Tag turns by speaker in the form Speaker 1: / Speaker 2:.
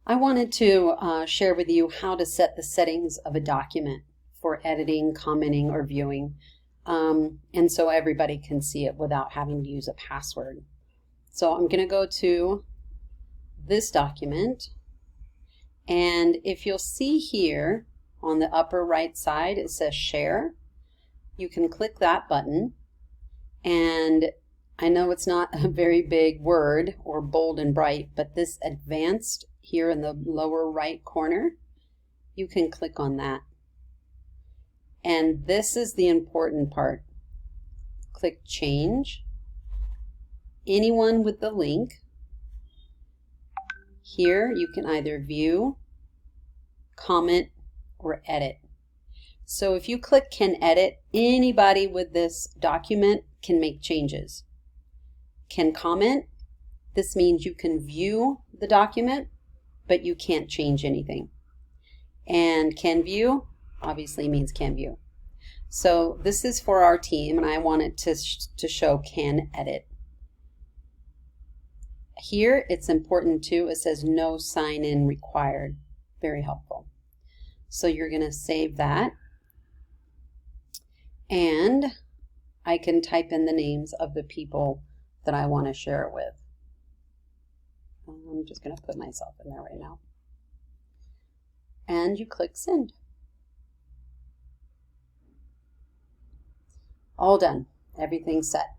Speaker 1: I wanted to share with you how to set the settings of a document for editing, commenting, or viewing, and so everybody can see it without having to use a password. So I'm going to go to this document, and if you'll see here on the upper right side, it says Share. You can click that button, and I know it's not a very big word or bold and bright, but this Advanced here in the lower right corner, you can click on that. And this is the important part. Click Change. Anyone with the link. Here you can either view, comment, or edit. So if you click Can Edit, anybody with this document can make changes. Can comment, this means you can view the document, but you can't change anything. And Can View obviously means can view. So this is for our team, and I want it to show Can Edit. Here it's important too, it says no sign-in required. Very helpful. So you're going to save that, and I can type in the names of the people that I want to share it with. I'm just going to put myself in there right now. And you click Send. All done. Everything's set.